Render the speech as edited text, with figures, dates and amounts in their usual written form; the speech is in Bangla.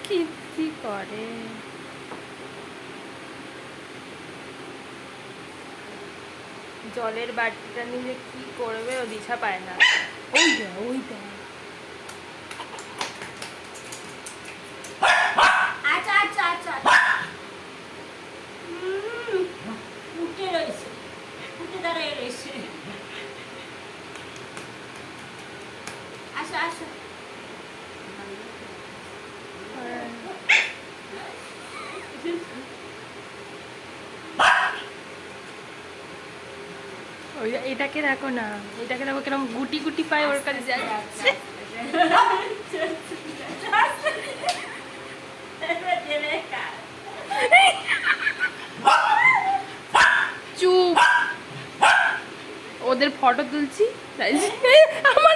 খিস্তি করে। জলের বাটিটা নিয়ে কি করবে ও দিশা পায় না। ওইটা ওইটা আচ্ছা আচ্ছা আচ্ছা উঠে রয়েছে, উঠে দাঁড়িয়ে রয়েছে। আসো আসো। ওই এটাকে দেখো না, এটাকে দেখো কিরকম গুটি গুটি পায় ওর কাছে যাচ্ছে। চুপ, ওদের ফটো তুলছি তাই আমার